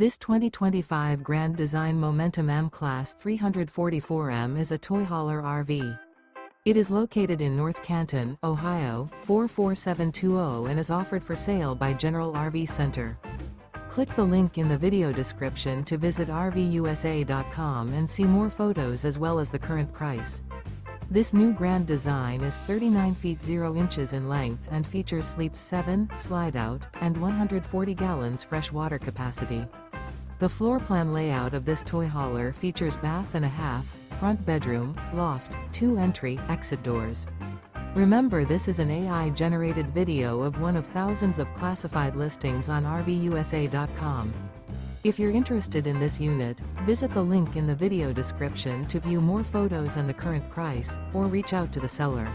This 2025 Grand Design Momentum M-Class 344M is a toy hauler RV. It is located in North Canton, Ohio, 44720 and is offered for sale by General RV Center. Click the link in the video description to visit RVUSA.com and see more photos as well as the current price. This new grand design is 39 feet 0 inches in length and features sleeps 7, slide-out, and 140 gallons fresh water capacity. The floor plan layout of this toy hauler features bath and a half, front bedroom, loft, 2 entry/exit doors. Remember, this is an AI-generated video of one of thousands of classified listings on RVUSA.com. If you're interested in this unit, visit the link in the video description to view more photos and the current price, or reach out to the seller.